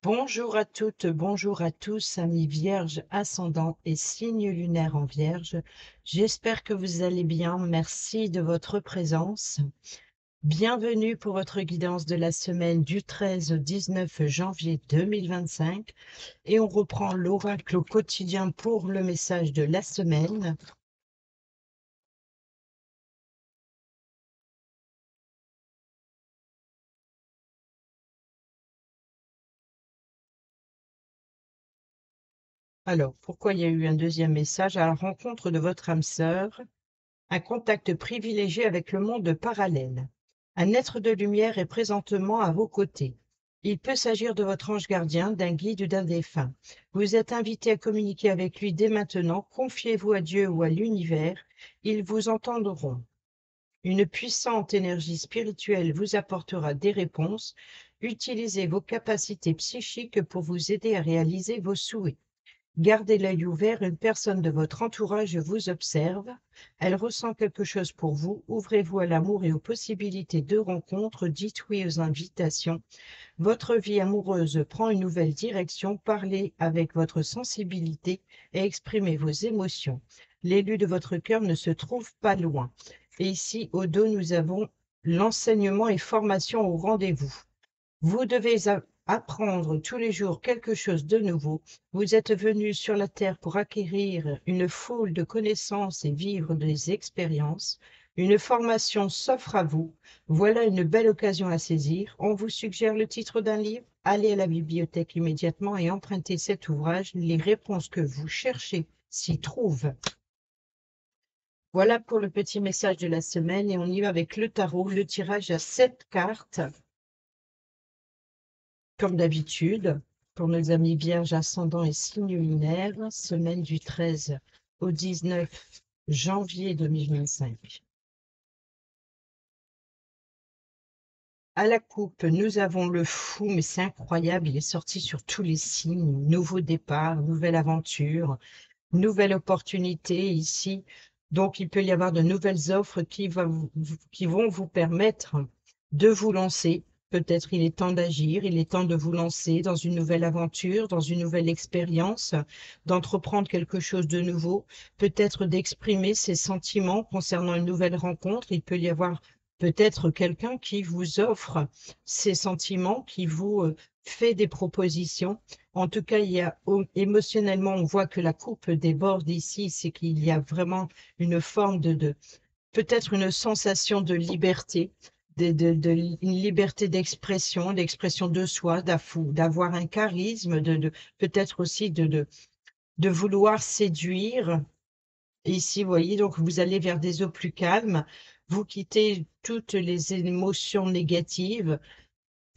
Bonjour à toutes, bonjour à tous, amis vierges, ascendant et signe lunaire en vierge. J'espère que vous allez bien. Merci de votre présence. Bienvenue pour votre guidance de la semaine du 13 au 19 janvier 2025. Et on reprend l'oracle au quotidien pour le message de la semaine. Alors, pourquoi il y a eu un deuxième message? À la rencontre de votre âme sœur, un contact privilégié avec le monde parallèle. Un être de lumière est présentement à vos côtés. Il peut s'agir de votre ange gardien, d'un guide ou d'un défunt. Vous êtes invité à communiquer avec lui dès maintenant. Confiez-vous à Dieu ou à l'univers. Ils vous entendront. Une puissante énergie spirituelle vous apportera des réponses. Utilisez vos capacités psychiques pour vous aider à réaliser vos souhaits. Gardez l'œil ouvert, une personne de votre entourage vous observe. Elle ressent quelque chose pour vous. Ouvrez-vous à l'amour et aux possibilités de rencontres. Dites oui aux invitations. Votre vie amoureuse prend une nouvelle direction. Parlez avec votre sensibilité et exprimez vos émotions. L'élu de votre cœur ne se trouve pas loin. Et ici, au dos, nous avons l'enseignement et formation au rendez-vous. Vous devez apprendre tous les jours quelque chose de nouveau. Vous êtes venu sur la terre pour acquérir une foule de connaissances et vivre des expériences. Une formation s'offre à vous. Voilà une belle occasion à saisir. On vous suggère le titre d'un livre. Allez à la bibliothèque immédiatement et empruntez cet ouvrage. Les réponses que vous cherchez s'y trouvent. Voilà pour le petit message de la semaine et on y va avec le tarot. Le tirage à 7 cartes. Comme d'habitude, pour nos amis vierges, ascendant et signe lunaire, semaine du 13 au 19 janvier 2025. À la coupe, nous avons le fou, mais c'est incroyable, il est sorti sur tous les signes. Nouveau départ, nouvelle aventure, nouvelle opportunité ici. Donc, il peut y avoir de nouvelles offres qui vont vous permettre de vous lancer. Peut-être il est temps d'agir, il est temps de vous lancer dans une nouvelle aventure, dans une nouvelle expérience, d'entreprendre quelque chose de nouveau, peut-être d'exprimer ses sentiments concernant une nouvelle rencontre. Il peut y avoir peut-être quelqu'un qui vous offre ses sentiments, qui vous fait des propositions. En tout cas, émotionnellement, on voit que la coupe déborde ici, c'est qu'il y a vraiment une forme peut-être une sensation de liberté, une liberté d'expression, d'expression de soi, d'avoir un charisme, peut-être aussi de vouloir séduire. Et ici, vous voyez, donc vous allez vers des eaux plus calmes, vous quittez toutes les émotions négatives,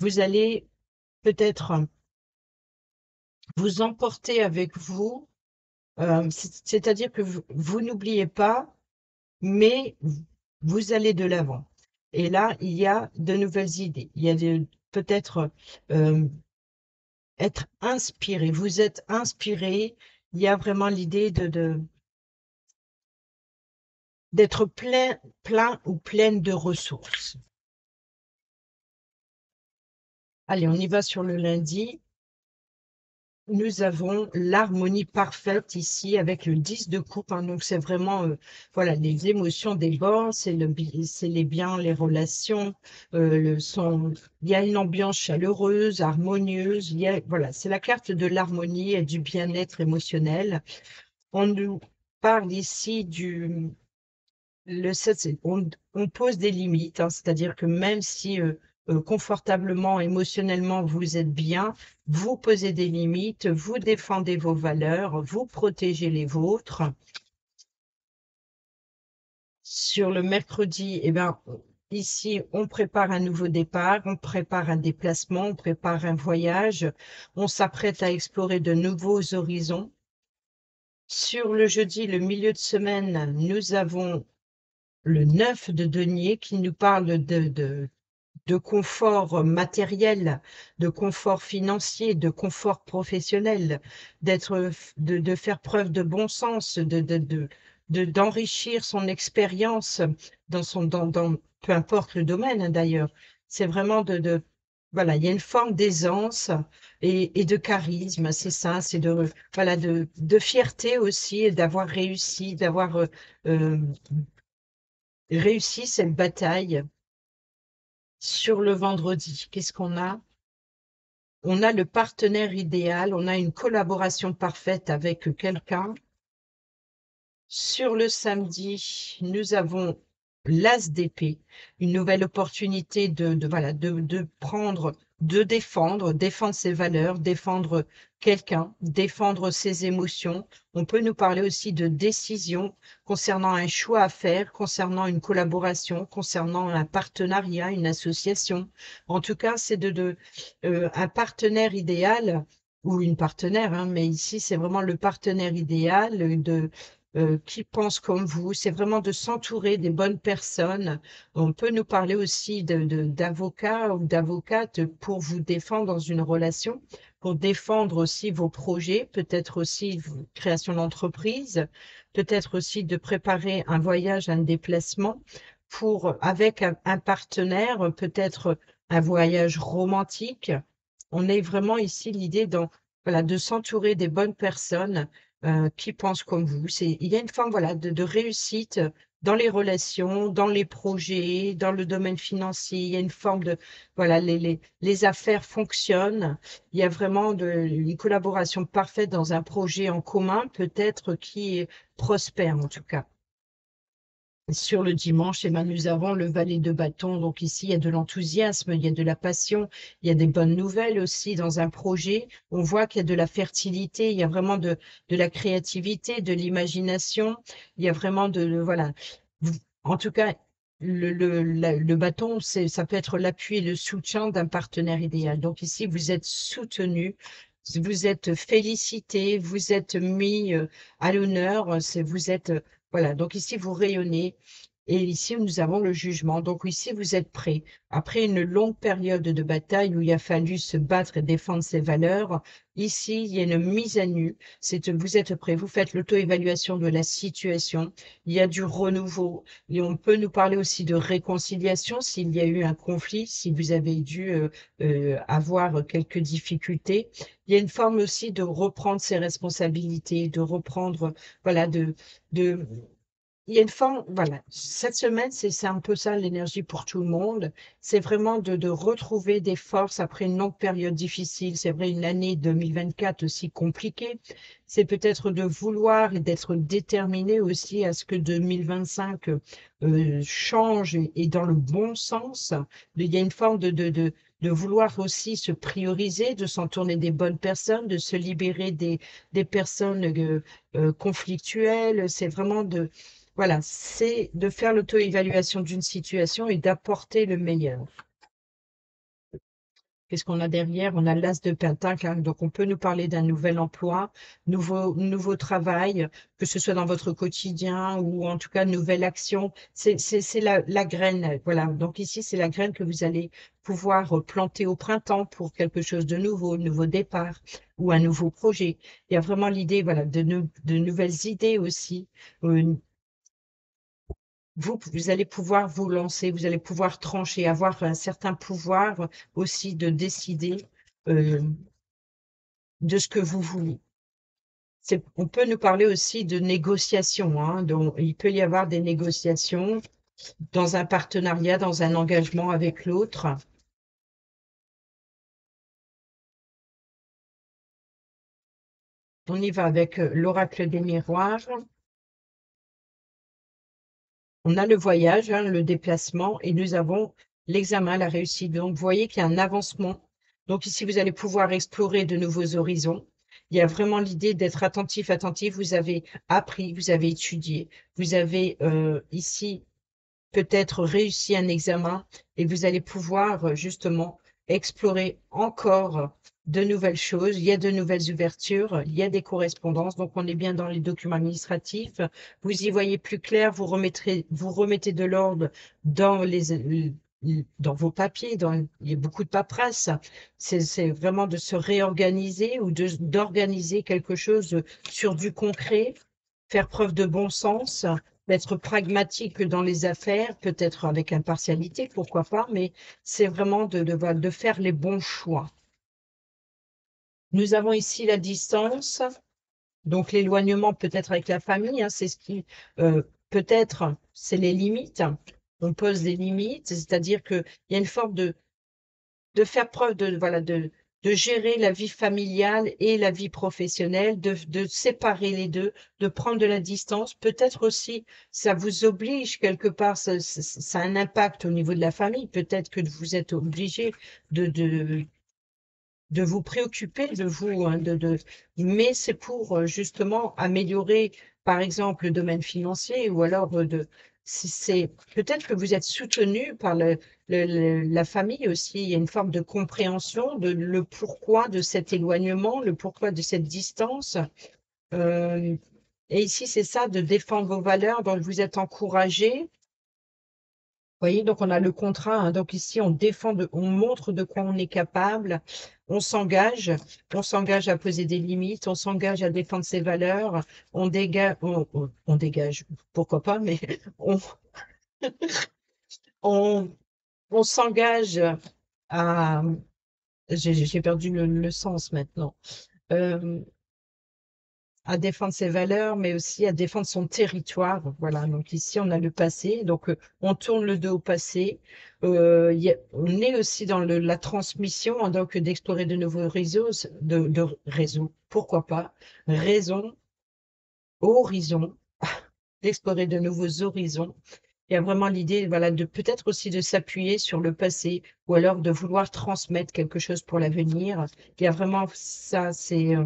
vous allez peut-être vous emporter avec vous. C'est-à-dire que vous n'oubliez pas, mais vous allez de l'avant. Et là, il y a de nouvelles idées. Il y a peut-être euh, être inspiré. Vous êtes inspiré. Il y a vraiment l'idée d'être plein ou pleine de ressources. Allez, on y va sur le lundi. Nous avons l'harmonie parfaite ici avec le 10 de coupe, hein, donc c'est vraiment voilà, les émotions débordent, c'est les biens, les relations, il y a une ambiance chaleureuse, harmonieuse, voilà, c'est la carte de l'harmonie et du bien-être émotionnel. On nous parle ici le 7, on pose des limites, hein, c'est-à-dire que même si confortablement, émotionnellement, vous êtes bien, vous posez des limites, vous défendez vos valeurs, vous protégez les vôtres. Sur le mercredi, eh ben, ici, on prépare un nouveau départ, on prépare un déplacement, on prépare un voyage, on s'apprête à explorer de nouveaux horizons. Sur le jeudi, le milieu de semaine, nous avons le 9 de denier qui nous parle de confort matériel, de confort financier, de confort professionnel, de faire preuve de bon sens, d'enrichir son expérience peu importe le domaine, hein, d'ailleurs. C'est vraiment voilà, il y a une forme d'aisance et de charisme, c'est ça, c'est voilà, de fierté aussi d'avoir réussi, d'avoir euh, réussi cette bataille sur le vendredi. Qu'est-ce qu'on a? On a le partenaire idéal, on a une collaboration parfaite avec quelqu'un. Sur le samedi, nous avons l'As d'épée, une nouvelle opportunité voilà, de prendre, défendre ses valeurs, défendre quelqu'un, défendre ses émotions. On peut nous parler aussi de décision concernant un choix à faire, concernant une collaboration, concernant un partenariat, une association. En tout cas, c'est un partenaire idéal ou une partenaire, hein, mais ici, c'est vraiment le partenaire idéal qui pensent comme vous. C'est vraiment de s'entourer des bonnes personnes. On peut nous parler aussi d'avocats ou d'avocates pour vous défendre dans une relation, pour défendre aussi vos projets, peut-être aussi création d'entreprise, peut-être aussi de préparer un voyage, un déplacement avec un partenaire, peut-être un voyage romantique. On est vraiment ici l'idée voilà, de s'entourer des bonnes personnes qui pensent comme vous. Il y a une forme voilà, de réussite dans les relations, dans les projets, dans le domaine financier. Il y a une forme voilà, les affaires fonctionnent. Il y a vraiment une collaboration parfaite dans un projet en commun, peut-être qui prospère en tout cas. Sur le dimanche, eh ben, nous avons le valet de bâton. Donc ici, il y a de l'enthousiasme, il y a de la passion, il y a des bonnes nouvelles aussi dans un projet. On voit qu'il y a de la fertilité, il y a vraiment de la créativité, de l'imagination. Il y a vraiment voilà. En tout cas, le bâton, ça peut être l'appui et le soutien d'un partenaire idéal. Donc ici, vous êtes soutenu. Vous êtes félicité, vous êtes mis à l'honneur, vous êtes voilà, donc ici, vous rayonnez. Et ici, nous avons le jugement. Donc ici, vous êtes prêts. Après une longue période de bataille où il a fallu se battre et défendre ses valeurs, ici, il y a une mise à nu. Vous êtes prêts. Vous faites l'auto-évaluation de la situation. Il y a du renouveau. Et on peut nous parler aussi de réconciliation s'il y a eu un conflit, si vous avez dû avoir quelques difficultés. Il y a une forme aussi de reprendre ses responsabilités, de reprendre, voilà, de il y a une forme, voilà, cette semaine, c'est un peu ça l'énergie pour tout le monde. C'est vraiment de retrouver des forces après une longue période difficile. C'est vrai, une année 2024 aussi compliquée. C'est peut-être de vouloir et d'être déterminé aussi à ce que 2025 change et dans le bon sens. Il y a une forme de vouloir aussi se prioriser, de s'entourer des bonnes personnes, de se libérer des personnes conflictuelles. C'est vraiment voilà, c'est de faire l'auto-évaluation d'une situation et d'apporter le meilleur. Qu'est-ce qu'on a derrière? On a l'as de pentacle, hein. Donc on peut nous parler d'un nouvel emploi, nouveau travail, que ce soit dans votre quotidien ou en tout cas nouvelle action. C'est la graine, voilà. Donc ici, c'est la graine que vous allez pouvoir planter au printemps pour quelque chose de nouveau, un nouveau départ ou un nouveau projet. Il y a vraiment l'idée, voilà, de nouvelles idées aussi. Vous allez pouvoir vous lancer, vous allez pouvoir trancher, avoir un certain pouvoir aussi de décider euh, de ce que vous voulez. On peut nous parler aussi de négociations, hein, donc il peut y avoir des négociations dans un partenariat, dans un engagement avec l'autre. On y va avec l'oracle des miroirs. On a le voyage, hein, le déplacement, et nous avons l'examen, la réussite. Donc, vous voyez qu'il y a un avancement. Donc, ici, vous allez pouvoir explorer de nouveaux horizons. Il y a vraiment l'idée d'être attentif, attentif. Vous avez appris, vous avez étudié, vous avez ici peut-être réussi un examen et vous allez pouvoir justement explorer encore de nouvelles choses. Il y a de nouvelles ouvertures, il y a des correspondances, donc on est bien dans les documents administratifs. Vous y voyez plus clair, vous remettez de l'ordre dans dans vos papiers, il y a beaucoup de paperasse. C'est vraiment de se réorganiser ou d'organiser quelque chose sur du concret, faire preuve de bon sens d'être pragmatique dans les affaires, peut-être avec impartialité, pourquoi pas, mais c'est vraiment voilà, de faire les bons choix. Nous avons ici la distance, donc l'éloignement peut-être avec la famille, hein, c'est ce qui peut-être c'est les limites. On pose des limites, c'est-à-dire qu'il y a une forme de faire preuve de voilà de gérer la vie familiale et la vie professionnelle, de séparer les deux, de prendre de la distance. Peut-être aussi, ça vous oblige quelque part, ça a un impact au niveau de la famille. Peut-être que vous êtes obligé de, de, de vous préoccuper de vous, hein, mais c'est pour justement améliorer, par exemple, le domaine financier ou alors si c'est peut-être que vous êtes soutenu par la famille aussi. Il y a une forme de compréhension de le pourquoi de cet éloignement, le pourquoi de cette distance. Euh, et ici, c'est ça, de défendre vos valeurs, donc vous êtes encouragé. Vous voyez, donc on a le contrat, hein, donc ici on défend, on montre de quoi on est capable, on s'engage, à poser des limites, on s'engage à défendre ses valeurs, on dégage, pourquoi pas, mais on, on, on s'engage à, j'ai perdu le sens maintenant. Euh, à défendre ses valeurs, mais aussi à défendre son territoire. Voilà, donc ici, on a le passé, donc on tourne le dos au passé. On est aussi dans la transmission, hein, donc d'explorer de nouveaux réseaux, de réseaux, pourquoi pas, raison, horizon, d'explorer de nouveaux horizons. Il y a vraiment l'idée, voilà, de peut-être aussi de s'appuyer sur le passé ou alors de vouloir transmettre quelque chose pour l'avenir. Il y a vraiment ça, c'est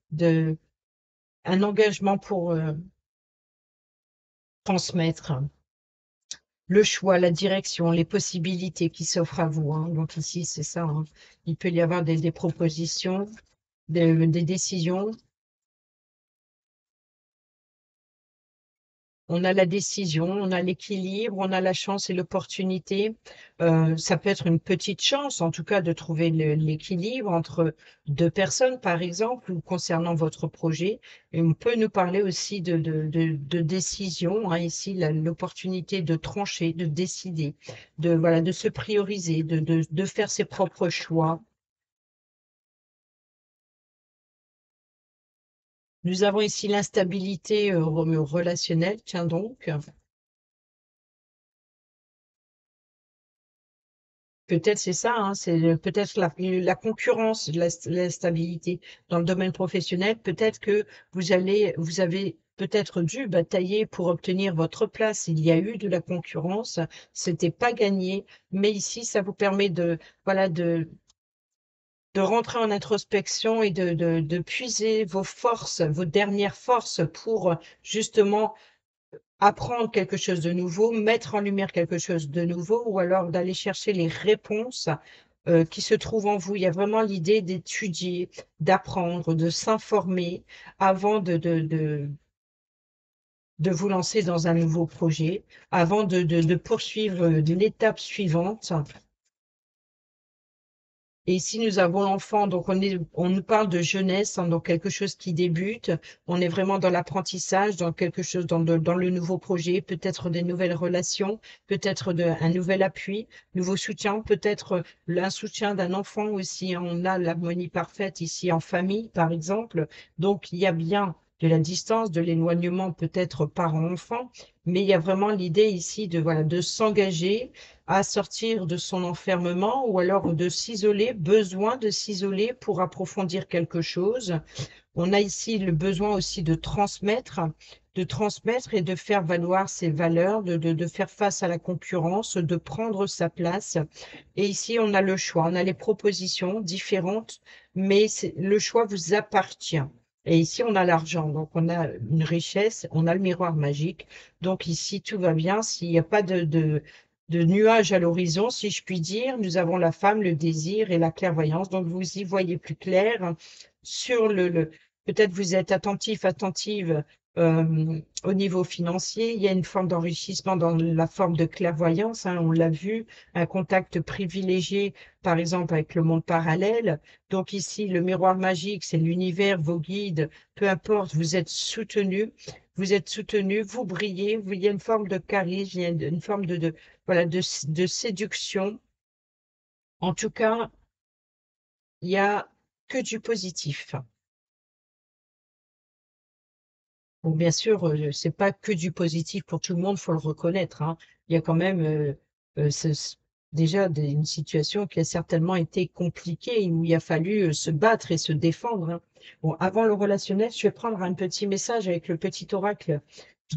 de un engagement pour transmettre le choix, la direction, les possibilités qui s'offrent à vous, hein. Donc ici, c'est ça, hein. Il peut y avoir des propositions, des décisions. On a la décision, on a l'équilibre, on a la chance et l'opportunité. Ça peut être une petite chance, en tout cas, de trouver l'équilibre entre deux personnes, par exemple, ou concernant votre projet. Et on peut nous parler aussi de décision, hein, ici, l'opportunité de trancher, de décider, voilà, de se prioriser, de faire ses propres choix. Nous avons ici l'instabilité relationnelle, tiens donc. Peut-être c'est ça, hein, c'est peut-être la concurrence, l'instabilité dans le domaine professionnel. Peut-être que vous avez peut-être dû batailler pour obtenir votre place. Il y a eu de la concurrence, c'était pas gagné, mais ici, ça vous permet voilà, de rentrer en introspection et de puiser vos forces, vos dernières forces pour justement apprendre quelque chose de nouveau, mettre en lumière quelque chose de nouveau, ou alors d'aller chercher les réponses qui se trouvent en vous. Il y a vraiment l'idée d'étudier, d'apprendre, de s'informer avant de vous lancer dans un nouveau projet, avant de poursuivre l'étape suivante. Et ici, nous avons l'enfant, donc on nous parle de jeunesse, hein, donc quelque chose qui débute. On est vraiment dans l'apprentissage, dans quelque chose, dans le nouveau projet, peut-être des nouvelles relations, peut-être un nouvel appui, nouveau soutien, peut-être un soutien d'un enfant aussi. On a l'harmonie parfaite ici en famille, par exemple. Donc, il y a bien de la distance, de l'éloignement, peut-être parent-enfant, mais il y a vraiment l'idée ici voilà, de s'engager à sortir de son enfermement ou alors de s'isoler, besoin de s'isoler pour approfondir quelque chose. On a ici le besoin aussi de transmettre et de faire valoir ses valeurs, de faire face à la concurrence, de prendre sa place. Et ici, on a le choix, on a les propositions différentes, mais le choix vous appartient. Et ici, on a l'argent, donc on a une richesse, on a le miroir magique. Donc ici, tout va bien. S'il n'y a pas de nuages à l'horizon, si je puis dire, nous avons la femme, le désir et la clairvoyance. Donc vous y voyez plus clair sur peut-être vous êtes attentif, attentive Au niveau financier, il y a une forme d'enrichissement dans la forme de clairvoyance, hein, on l'a vu, un contact privilégié, par exemple, avec le monde parallèle. Donc ici, le miroir magique, c'est l'univers, vos guides, peu importe, vous êtes soutenu, vous brillez, il y a une forme de charisme, il y a une forme voilà, de séduction. En tout cas, il y a que du positif. Bon, bien sûr, c'est pas que du positif pour tout le monde, faut le reconnaître, hein. Il y a quand même déjà une situation qui a certainement été compliquée, où il a fallu se battre et se défendre, hein. Bon, avant le relationnel, je vais prendre un petit message avec le petit oracle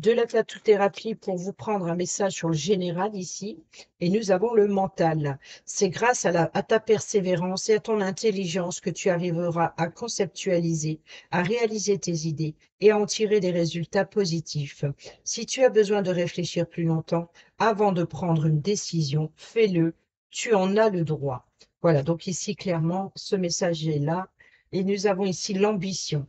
de la tatou-thérapie pour vous prendre un message sur le général ici. Et nous avons le mental. C'est grâce à ta persévérance et à ton intelligence que tu arriveras à conceptualiser, à réaliser tes idées et à en tirer des résultats positifs. Si tu as besoin de réfléchir plus longtemps avant de prendre une décision, fais-le, tu en as le droit. Voilà, donc ici clairement, ce message est là. Et nous avons ici l'ambition.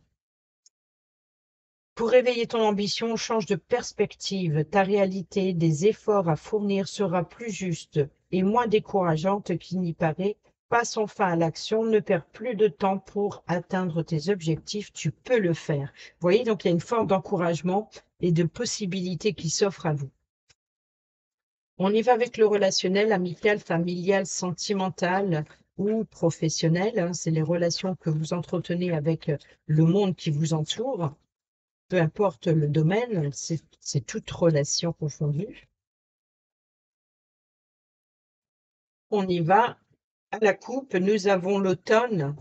Pour réveiller ton ambition, change de perspective. Ta réalité, des efforts à fournir sera plus juste et moins décourageante qu'il n'y paraît. Passe enfin à l'action, ne perds plus de temps pour atteindre tes objectifs, tu peux le faire. Vous voyez, donc il y a une forme d'encouragement et de possibilités qui s'offrent à vous. On y va avec le relationnel, amical, familial, sentimental ou professionnel, hein. C'est les relations que vous entretenez avec le monde qui vous entoure. Peu importe le domaine, c'est toute relation confondue. On y va. À la coupe, nous avons l'automne,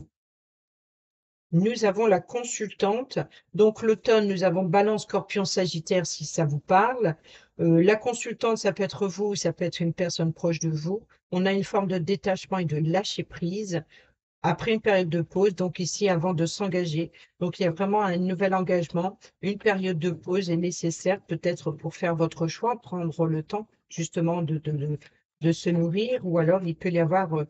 nous avons la consultante. Donc l'automne, nous avons Balance, Scorpion, Sagittaire, si ça vous parle. La consultante, ça peut être vous, ça peut être une personne proche de vous. On a une forme de détachement et de lâcher prise après une période de pause, donc ici avant de s'engager. Donc il y a vraiment un nouvel engagement. Une période de pause est nécessaire peut-être pour faire votre choix, prendre le temps justement de se nourrir, ou alors il peut y avoir euh,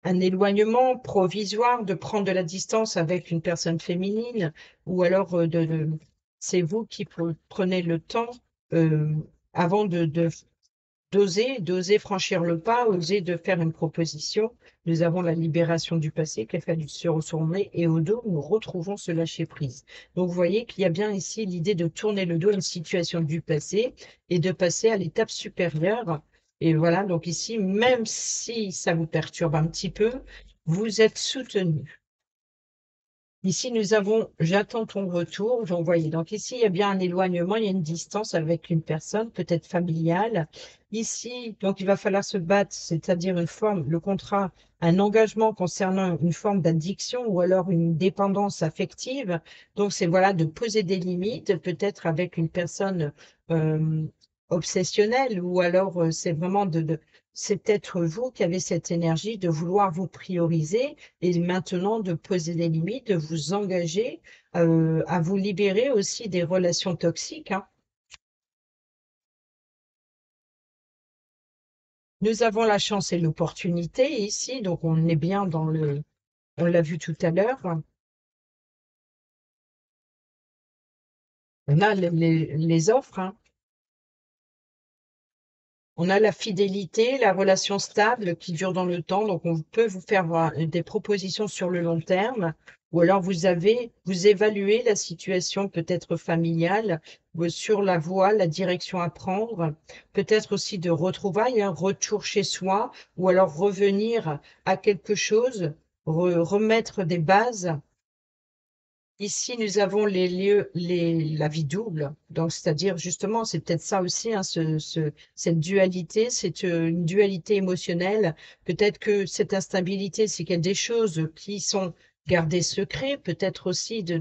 un éloignement provisoire, de prendre de la distance avec une personne féminine, ou alors c'est vous qui prenez le temps euh, avant d'oser franchir le pas, oser de faire une proposition. Nous avons la libération du passé qui a fallu se retourner, et au dos, nous retrouvons ce lâcher-prise. Donc, vous voyez qu'il y a bien ici l'idée de tourner le dos à une situation du passé et de passer à l'étape supérieure. Et voilà, donc ici, même si ça vous perturbe un petit peu, vous êtes soutenu. Ici, nous avons j'attends ton retour. Donc, voyez, donc ici, il y a bien un éloignement, il y a une distance avec une personne, peut-être familiale. Ici, donc, il va falloir se battre, c'est-à-dire une forme, le contrat, un engagement concernant une forme d'addiction ou alors une dépendance affective. Donc, c'est voilà, de poser des limites, peut-être avec une personne euh, obsessionnelle, ou alors c'est vraiment c'est peut-être vous qui avez cette énergie de vouloir vous prioriser et maintenant de poser des limites, de vous engager à vous libérer aussi des relations toxiques, hein. Nous avons la chance et l'opportunité ici, donc on est bien on l'a vu tout à l'heure, on a les offres, hein. On a la fidélité, la relation stable qui dure dans le temps, donc on peut vous faire des propositions sur le long terme, ou alors vous évaluez la situation peut-être familiale, ou sur la voie, la direction à prendre, peut-être aussi de retrouvailles, un retour chez soi, ou alors revenir à quelque chose, remettre des bases. Ici, nous avons les lieux, la vie double. Donc, c'est-à-dire, justement, c'est peut-être ça aussi, hein, cette dualité, c'est une dualité émotionnelle. Peut-être que cette instabilité, c'est qu'il y a des choses qui sont gardées secrètes, peut-être aussi des,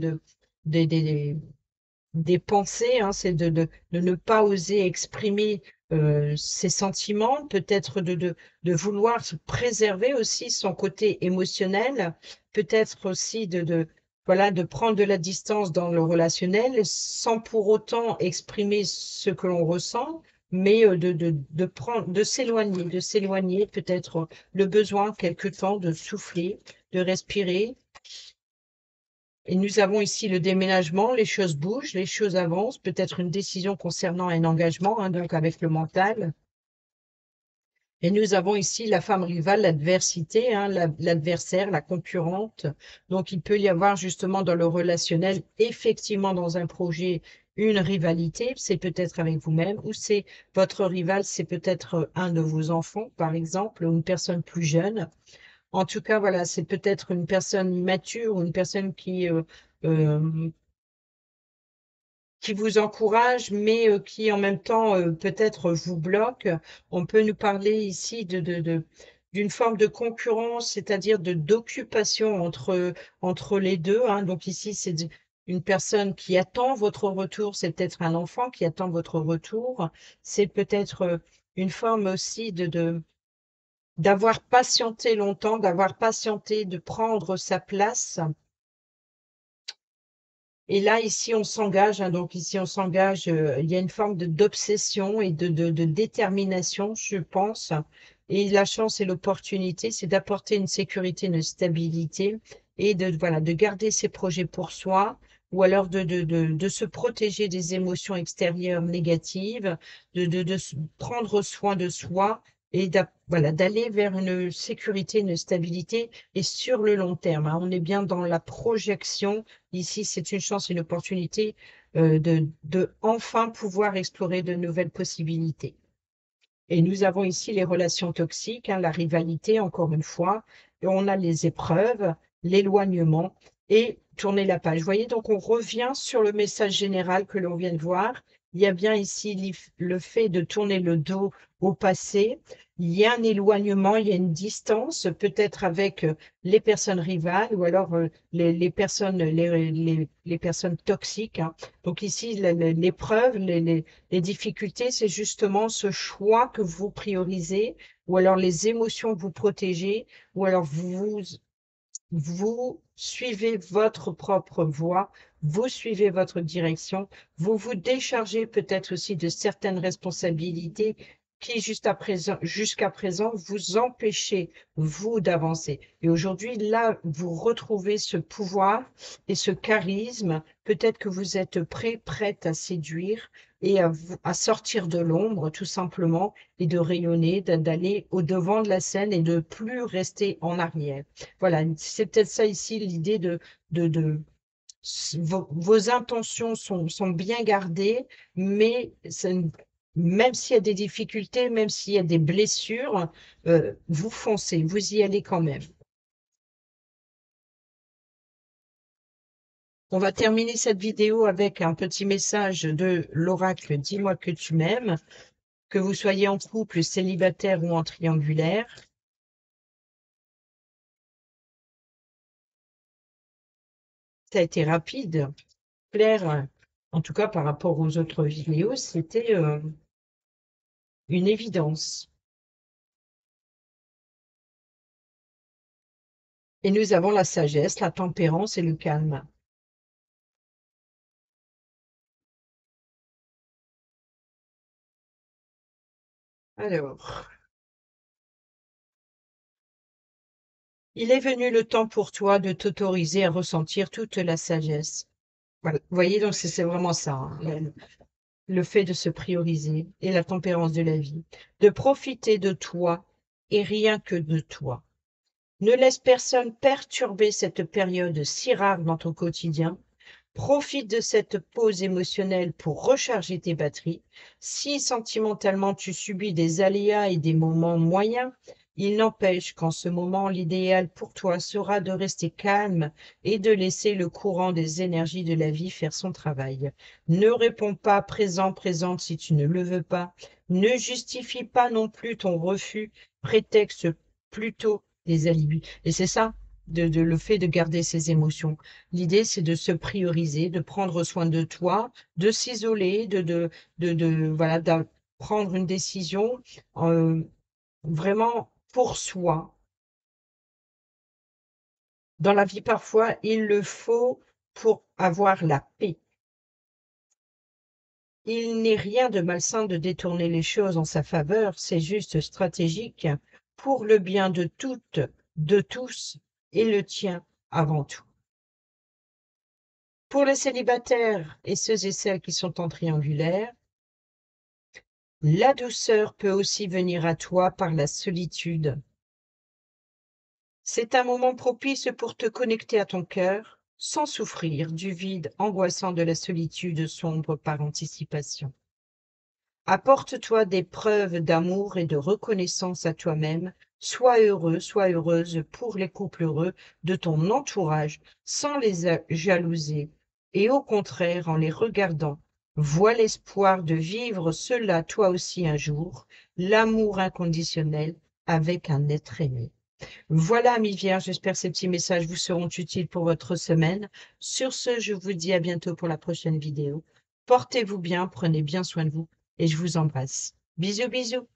des, des pensées, hein, c'est de ne pas oser exprimer ses sentiments, peut-être de vouloir se préserver aussi son côté émotionnel, peut-être aussi voilà, de prendre de la distance dans le relationnel sans pour autant exprimer ce que l'on ressent, mais de s'éloigner, peut-être le besoin quelque temps de souffler, de respirer Et nous avons ici le déménagement, les choses bougent, les choses avancent, peut-être une décision concernant un engagement, hein, donc avec le mental. Et nous avons ici la femme rivale, l'adversité, hein, l'adversaire, la concurrente. Donc, il peut y avoir justement dans le relationnel, effectivement dans un projet, une rivalité. C'est peut-être avec vous-même ou c'est votre rival, c'est peut-être un de vos enfants, par exemple, ou une personne plus jeune. En tout cas, voilà, c'est peut-être une personne mature ou une personne euh, qui vous encourage, mais qui en même temps peut-être vous bloque. On peut nous parler ici d'une forme de concurrence, c'est-à-dire de d'occupation entre les deux, hein. Donc ici, une personne qui attend votre retour, c'est peut-être un enfant qui attend votre retour, c'est peut-être une forme aussi d'avoir patienté longtemps, d'avoir patienté, de prendre sa place. Et là, ici, on s'engage, hein, donc ici, on s'engage, il y a une forme d'obsession et de détermination, je pense. Et la chance et l'opportunité, c'est d'apporter une sécurité, une stabilité et voilà, de garder ses projets pour soi ou alors de se protéger des émotions extérieures négatives, prendre soin de soi et voilà, d'aller vers une sécurité, une stabilité et sur le long terme, hein. On est bien dans la projection. Ici, c'est une chance, une opportunité de enfin pouvoir explorer de nouvelles possibilités. Et nous avons ici les relations toxiques, hein, la rivalité, encore une fois. Et on a les épreuves, l'éloignement et tourner la page. Vous voyez, donc on revient sur le message général que l'on vient de voir. Il y a bien ici le fait de tourner le dos au passé. Il y a un éloignement, il y a une distance, peut-être avec les personnes rivales ou alors les personnes toxiques, hein. Donc ici, l'épreuve, les difficultés, c'est justement ce choix que vous priorisez, ou alors les émotions que vous protégez, ou alors vous suivez votre propre voie, vous suivez votre direction, vous vous déchargez peut-être aussi de certaines responsabilités qui jusqu'à présent vous empêchaient, vous, d'avancer. Et aujourd'hui, là, vous retrouvez ce pouvoir et ce charisme. Peut-être que vous êtes prêt, prête à séduire et à sortir de l'ombre, tout simplement, et de rayonner, d'aller au-devant de la scène et de plus rester en arrière. Voilà, c'est peut-être ça ici l'idée de vos intentions sont bien gardées, mais même s'il y a des difficultés, même s'il y a des blessures, vous foncez, vous y allez quand même. On va terminer cette vidéo avec un petit message de l'oracle Dis-moi que tu m'aimes, que vous soyez en couple, célibataire ou en triangulaire. Ça a été rapide, clair, en tout cas par rapport aux autres vidéos, c'était une évidence. Et nous avons la sagesse, la tempérance et le calme. Alors, il est venu le temps pour toi de t'autoriser à ressentir toute la sagesse. Voilà. Vous voyez, donc c'est vraiment ça, hein, le fait de se prioriser et la tempérance de la vie, de profiter de toi et rien que de toi. Ne laisse personne perturber cette période si rare dans ton quotidien. Profite de cette pause émotionnelle pour recharger tes batteries. Si sentimentalement tu subis des aléas et des moments moyens, il n'empêche qu'en ce moment, l'idéal pour toi sera de rester calme et de laisser le courant des énergies de la vie faire son travail. Ne réponds pas présent, présente si tu ne le veux pas. Ne justifie pas non plus ton refus, prétexte plutôt des alibis. Et c'est ça, le fait de garder ses émotions. L'idée, c'est de se prioriser, de prendre soin de toi, de s'isoler, voilà, de prendre une décision euh, vraiment pour soi. Dans la vie, parfois, il le faut pour avoir la paix. Il n'est rien de malsain de détourner les choses en sa faveur, c'est juste stratégique pour le bien de toutes, de tous et le tien avant tout. Pour les célibataires et ceux et celles qui sont en triangulaire, la douceur peut aussi venir à toi par la solitude. C'est un moment propice pour te connecter à ton cœur, sans souffrir du vide angoissant de la solitude sombre par anticipation. Apporte-toi des preuves d'amour et de reconnaissance à toi-même. Sois heureux, sois heureuse pour les couples heureux de ton entourage, sans les jalouser, et au contraire, en les regardant, vois l'espoir de vivre cela toi aussi un jour, l'amour inconditionnel avec un être aimé. Voilà, amis vierges, j'espère que ces petits messages vous seront utiles pour votre semaine. Sur ce, je vous dis à bientôt pour la prochaine vidéo. Portez-vous bien, prenez bien soin de vous et je vous embrasse. Bisous, bisous.